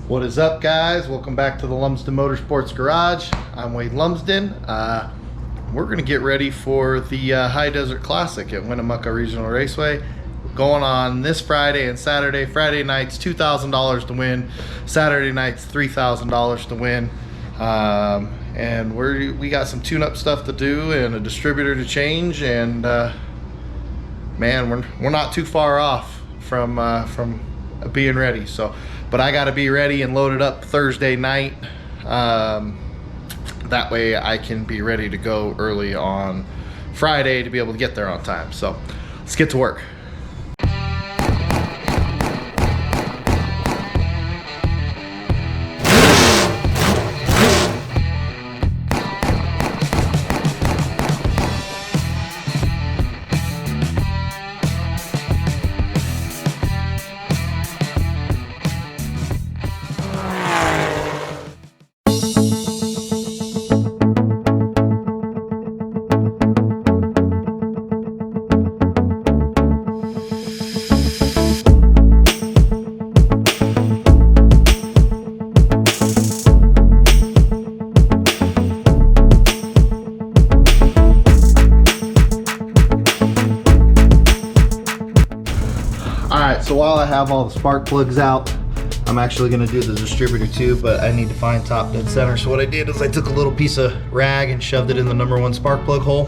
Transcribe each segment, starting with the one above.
What is up, guys? Welcome back to the Lumsden Motorsports Garage. I'm Wade Lumsden. We're going to get ready for the High Desert Classic at Winnemucca Regional Raceway. Going on this Friday and Saturday. Friday nights $2,000 to win. Saturday nights $3,000 to win. And we got some tune-up stuff to do and a distributor to change. And man, we're not too far off from being ready. But I got to be ready and loaded up Thursday night. That way I can be ready to go early on Friday to be able to get there on time. So let's get to work. So while I have all the spark plugs out, I'm actually going to do the distributor too, but I need to find top dead center. So what I did is I took a little piece of rag and shoved it in the #1 spark plug hole.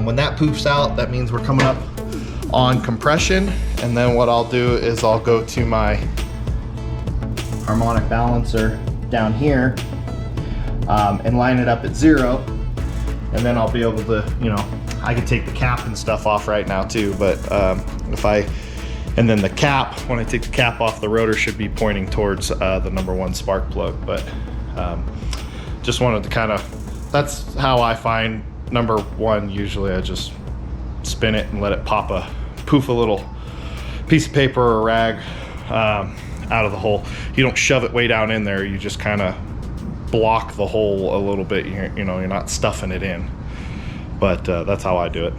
When that poofs out, that means we're coming up on compression. And then what I'll do is I'll go to my harmonic balancer down here and line it up at 0. And then I'll be able to, I can take the cap and stuff off right now too, but and then the cap, when I take the cap off, the rotor should be pointing towards the #1 spark plug. But just wanted to that's how I find #1. Usually I just spin it and let it poof a little piece of paper or rag out of the hole. You don't shove it way down in there, you just kind of block the hole a little bit. You're not stuffing it in. But that's how I do it.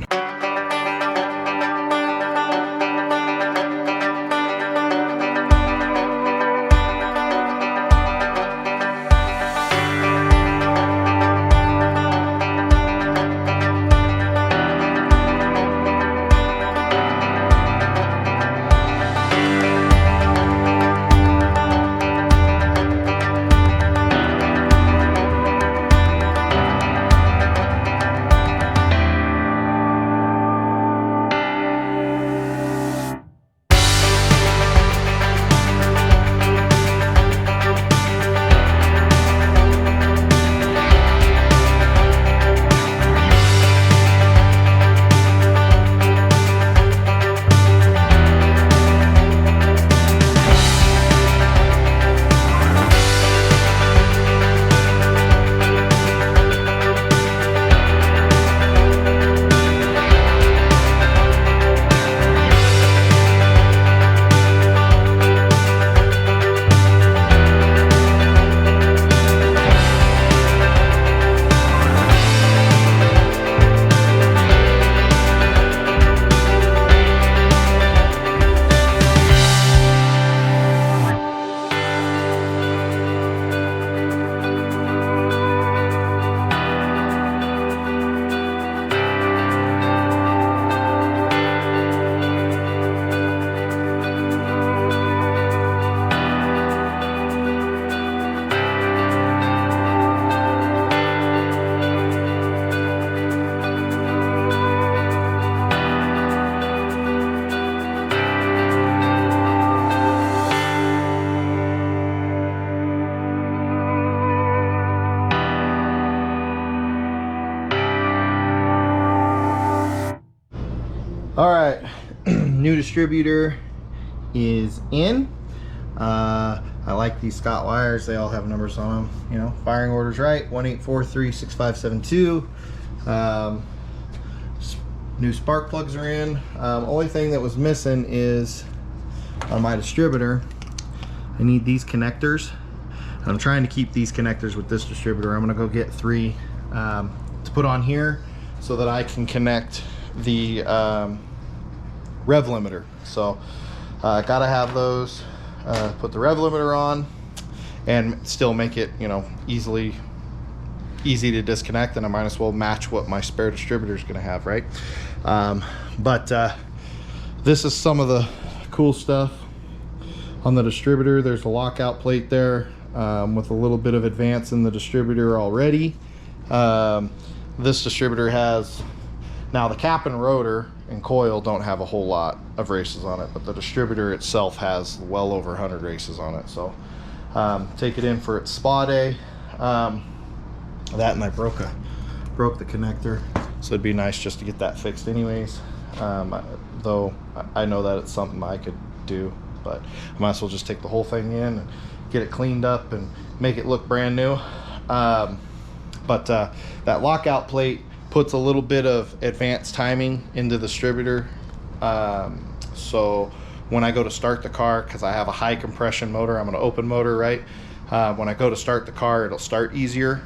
All right, new distributor is in. I like these Scott wires. They all have numbers on them. Firing order's right, 18436572. New spark plugs are in. Only thing that was missing is on my distributor, I need these connectors. I'm trying to keep these connectors with this distributor. I'm gonna go get 3 to put on here so that I can connect the rev limiter. So gotta have those. Put the rev limiter on, and still make it, you know, easy to disconnect, and I might as well match what my spare distributor is going to have, right? This is some of the cool stuff on the distributor. There's a lockout plate there with a little bit of advance in the distributor already. This distributor has, now the cap and rotor and coil don't have a whole lot of races on it, but the distributor itself has well over 100 races on it. So take it in for its spa day. That, and I broke the connector, so it'd be nice just to get that fixed anyways. Though I know that it's something I could do, but I might as well just take the whole thing in and get it cleaned up and make it look brand new. That lockout plate puts a little bit of advanced timing into the distributor. So when I go to start the car, because I have a high compression motor, I'm an open motor, right? When I go to start the car, it'll start easier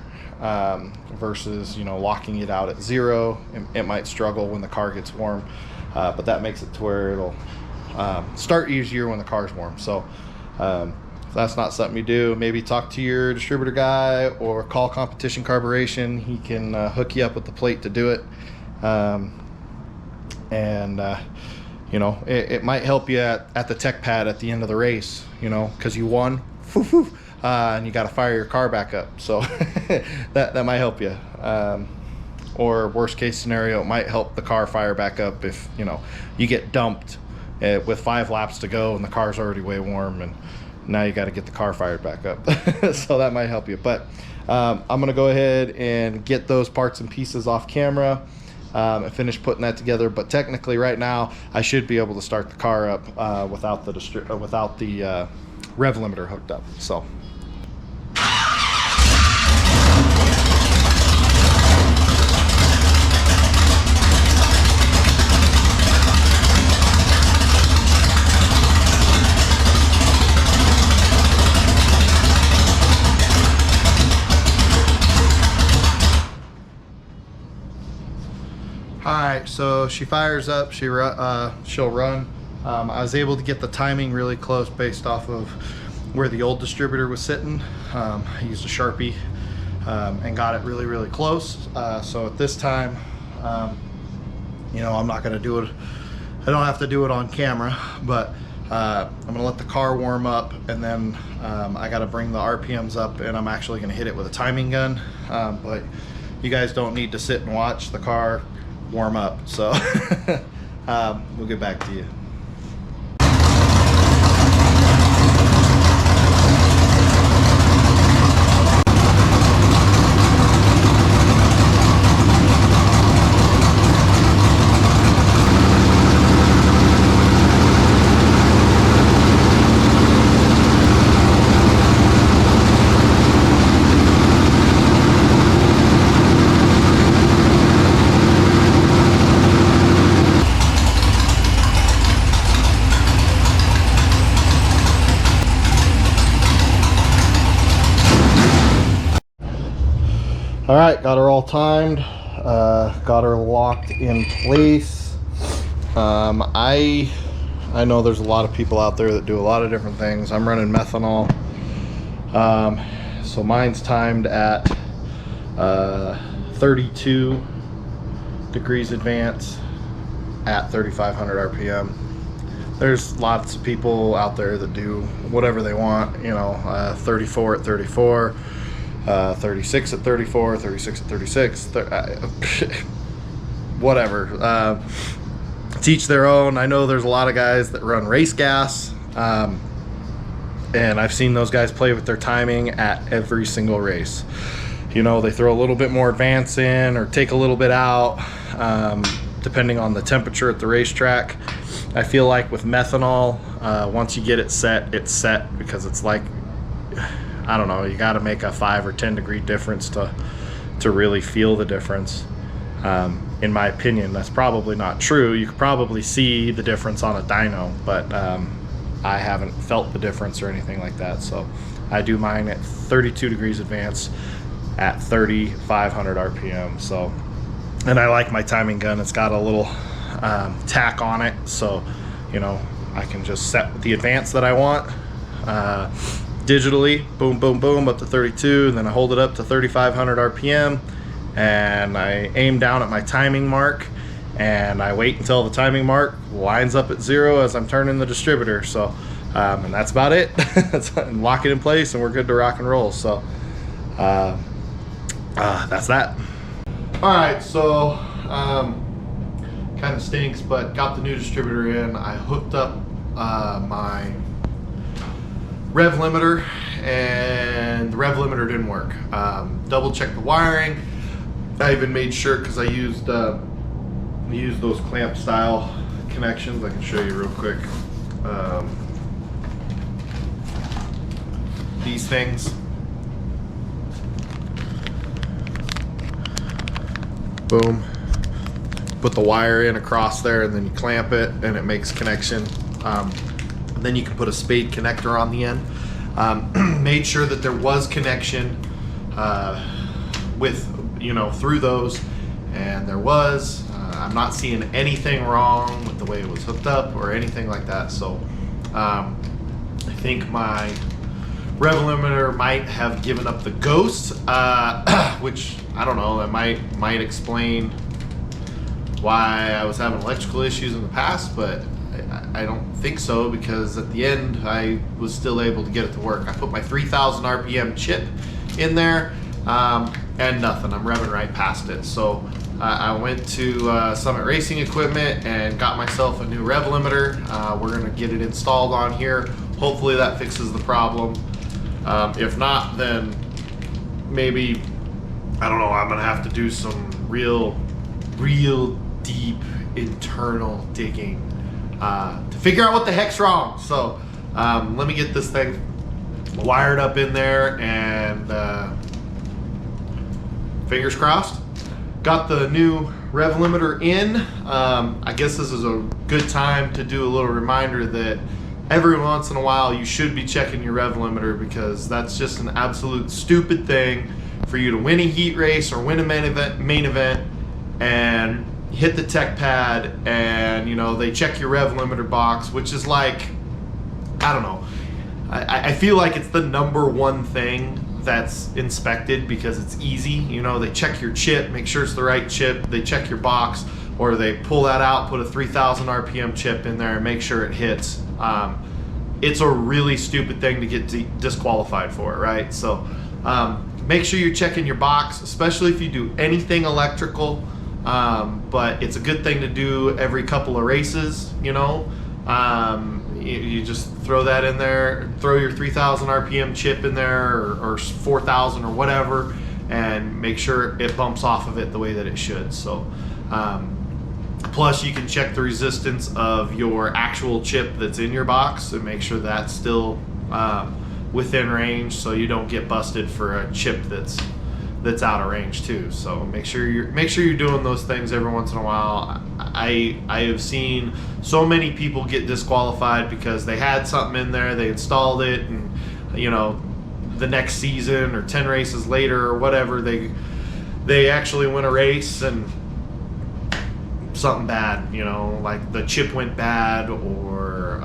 versus, you know, locking it out at 0. It might struggle when the car gets warm, but that makes it to where it'll start easier when the car's warm. So if that's not something you do, maybe talk to your distributor guy or call Competition Carburation. He can hook you up with the plate to do it. You know, it might help you at the tech pad at the end of the race, you know, because you won. And you got to fire your car back up, so that might help you. Or worst case scenario, it might help the car fire back up if, you know, you get dumped with 5 laps to go and the car's already way warm, and now you got to get the car fired back up. So that might help you. But I'm gonna go ahead and get those parts and pieces off camera and finish putting that together. But technically right now I should be able to start the car up without the rev limiter hooked up. So alright, so she fires up, she'll run. I was able to get the timing really close based off of where the old distributor was sitting. I used a Sharpie and got it really close. So at this time, you know, I'm not going to do it. I don't have to do it on camera, but I'm going to let the car warm up, and then I got to bring the RPMs up, and I'm actually going to hit it with a timing gun. But you guys don't need to sit and watch the car warm up, so we'll get back to you. All right, got her all timed, got her locked in place. I know there's a lot of people out there that do a lot of different things. I'm running methanol, so mine's timed at 32 degrees advance at 3,500 RPM. There's lots of people out there that do whatever they want, you know, 34 at 34. 36 at 34, 36 at 36, whatever. Teach their own. I know there's a lot of guys that run race gas, and I've seen those guys play with their timing at every single race. You know, they throw a little bit more advance in or take a little bit out, depending on the temperature at the racetrack. I feel like with methanol, once you get it set, it's set, because it's like, I don't know, you got to make a 5 or 10 degree difference to really feel the difference. In my opinion, that's probably not true. You could probably see the difference on a dyno, but I haven't felt the difference or anything like that. So I do mine at 32 degrees advance at 3,500 RPM. So, and I like my timing gun. It's got a little tack on it, so, you know, I can just set the advance that I want. digitally, boom, boom, boom, up to 32, and then I hold it up to 3,500 RPM, and I aim down at my timing mark, and I wait until the timing mark lines up at 0 as I'm turning the distributor. So, and that's about it. And lock it in place, and we're good to rock and roll. So, that's that. All right, so kind of stinks, but got the new distributor in. I hooked up my Rev Limiter, and the Rev Limiter didn't work. Double checked the wiring. I even made sure, because I used those clamp style connections. I can show you real quick. These things. Boom. Put the wire in across there, and then you clamp it, and it makes connection. Then you can put a spade connector on the end. Made sure that there was connection with, through those, and there was. I'm not seeing anything wrong with the way it was hooked up or anything like that. So I think my Rev Limiter might have given up the ghost, which I don't know. That might explain why I was having electrical issues in the past, but I don't think so, because at the end I was still able to get it to work. I put my 3,000 RPM chip in there, and nothing. I'm revving right past it. So I went to Summit Racing Equipment and got myself a new Rev Limiter. We're gonna get it installed on here. Hopefully that fixes the problem. If not, then maybe, I don't know, I'm gonna have to do some real deep internal digging to figure out what the heck's wrong. So let me get this thing wired up in there, and fingers crossed. Got the new Rev Limiter in. I guess this is a good time to do a little reminder that every once in a while you should be checking your Rev Limiter, because that's just an absolute stupid thing for you to win a heat race or win a main event and hit the tech pad, and they check your Rev Limiter box, which is like, I don't know, I feel like it's the #1 thing that's inspected, because it's easy. They check your chip, make sure it's the right chip, they check your box, or they pull that out, put a 3,000 RPM chip in there and make sure it hits. It's a really stupid thing to get disqualified for, right? So make sure you're checking your box, especially if you do anything electrical. But it's a good thing to do every couple of races. You just throw that in there, throw your 3,000 RPM chip in there, or 4,000 or whatever, and make sure it bumps off of it the way that it should. So plus you can check the resistance of your actual chip that's in your box and make sure that's still within range, so you don't get busted for a chip that's out of range too. So make sure you're doing those things every once in a while. I have seen so many people get disqualified because they had something in there, they installed it, and the next season or 10 races later or whatever, they actually win a race and something bad, like the chip went bad, or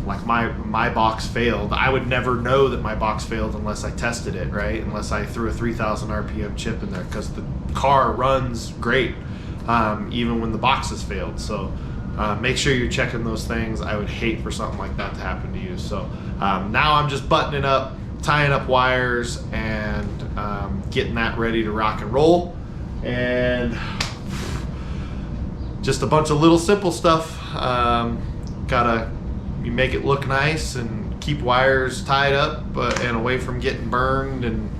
like my box failed. I would never know that my box failed unless I tested it, right? Unless I threw a 3,000 RPM chip in there, because the car runs great even when the box has failed. So make sure you're checking those things. I would hate for something like that to happen to you. So now I'm just buttoning up, tying up wires, and getting that ready to rock and roll. And just a bunch of little simple stuff. You make it look nice and keep wires tied up and away from getting burned and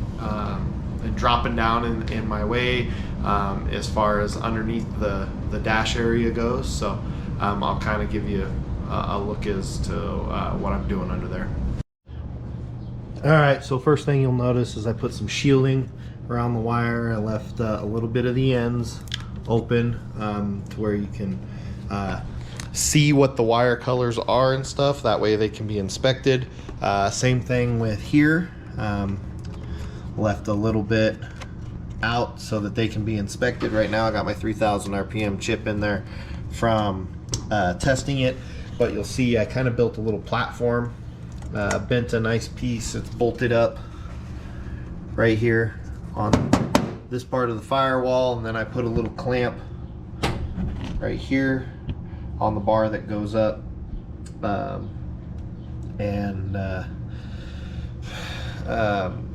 dropping down in my way as far as underneath the dash area goes. So I'll kind of give you a look as to what I'm doing under there. All right, so first thing you'll notice is I put some shielding around the wire. I left a little bit of the ends open to where you can see what the wire colors are and stuff. That way they can be inspected. Same thing with here. Left a little bit out so that they can be inspected. Right now I got my 3,000 RPM chip in there from testing it, but you'll see I kind of built a little platform bent a nice piece. It's bolted up right here on this part of the firewall, and then I put a little clamp right here on the bar that goes up, and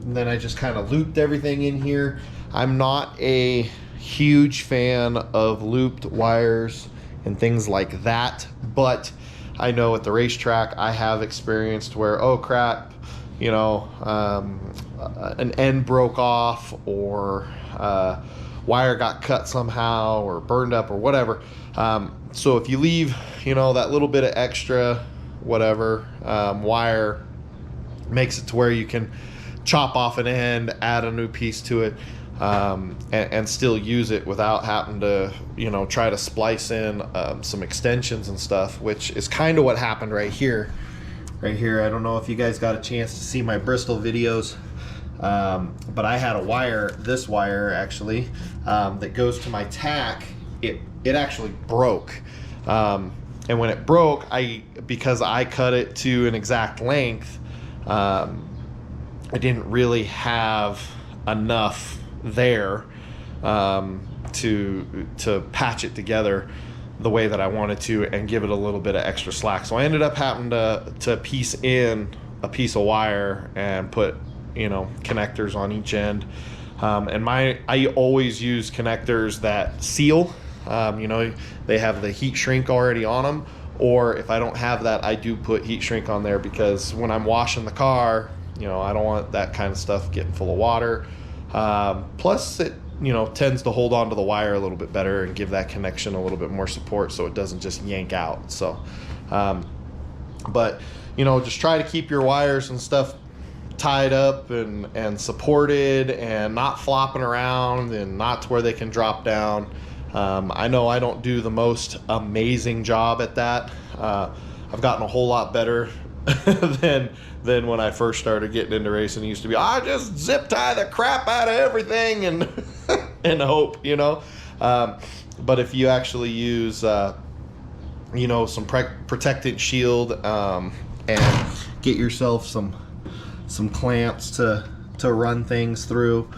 then I just kind of looped everything in here. I'm not a huge fan of looped wires and things like that, but I know at the racetrack I have experienced where, oh crap, you know, an end broke off, or wire got cut somehow or burned up or whatever. So if you leave, you know, that little bit of extra whatever wire, makes it to where you can chop off an end, add a new piece to it, and still use it without having to, you know, try to splice in some extensions and stuff, which is kind of what happened right here. Right here, I don't know if you guys got a chance to see my Bristol videos, but I had a wire, this wire actually, that goes to my tack. It actually broke. And when it broke, because I cut it to an exact length, I didn't really have enough there to patch it together the way that I wanted to and give it a little bit of extra slack. So I ended up having to piece in a piece of wire and put, you know, connectors on each end. And I always use connectors that seal. You know, they have the heat shrink already on them, or if I don't have that, I do put heat shrink on there, because when I'm washing the car, you know, I don't want that kind of stuff getting full of water. Plus it, you know, tends to hold on to the wire a little bit better and give that connection a little bit more support so it doesn't just yank out. So, but, you know, just try to keep your wires and stuff tied up and supported and not flopping around and not to where they can drop down. I know I don't do the most amazing job at that. I've gotten a whole lot better than when I first started getting into racing. It used to be, I just zip tie the crap out of everything and and hope, you know. But if you actually use, you know, some protectant shield, and get yourself some clamps to run things through,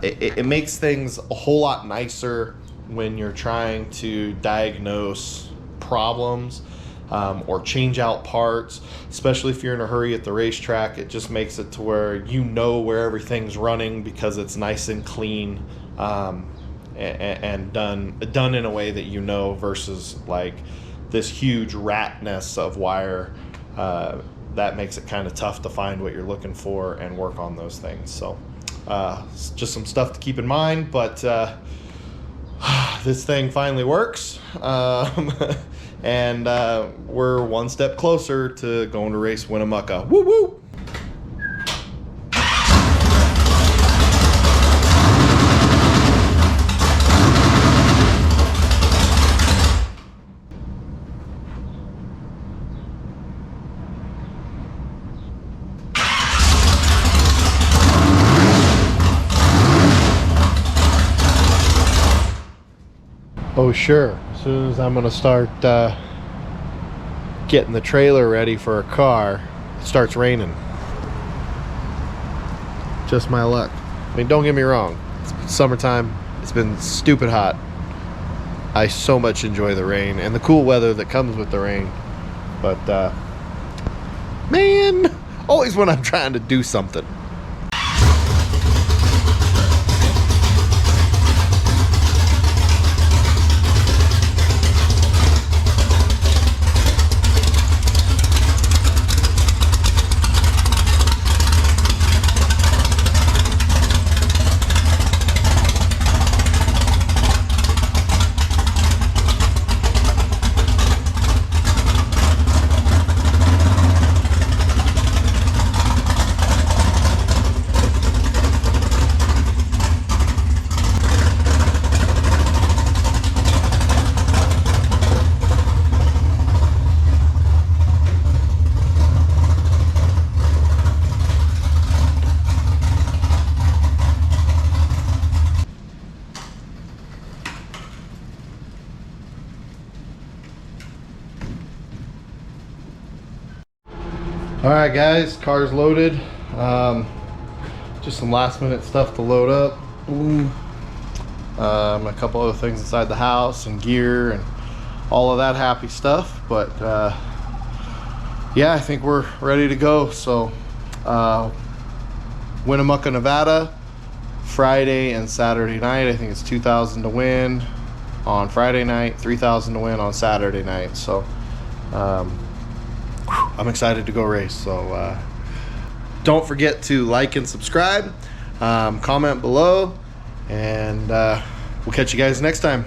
it makes things a whole lot nicer when you're trying to diagnose problems, or change out parts, especially if you're in a hurry at the racetrack. It just makes it to where you know where everything's running, because it's nice and clean, and done in a way that you know, versus like this huge rat nest of wire. That makes it kind of tough to find what you're looking for and work on those things. So just some stuff to keep in mind, but this thing finally works. And we're one step closer to going to race Winnemucca. Woo woo! Oh sure, as soon as I'm gonna start getting the trailer ready for a car, it starts raining. Just my luck. I mean, don't get me wrong, it's summertime, it's been stupid hot. I so much enjoy the rain and the cool weather that comes with the rain, but man, always when I'm trying to do something. All right, guys, car's loaded. Just some last minute stuff to load up. Boom. A couple other things inside the house and gear and all of that happy stuff. But yeah, I think we're ready to go. So Winnemucca, Nevada, Friday and Saturday night. I think it's 2,000 to win on Friday night, 3,000 to win on Saturday night. So I'm excited to go race. So don't forget to like and subscribe, comment below, and we'll catch you guys next time.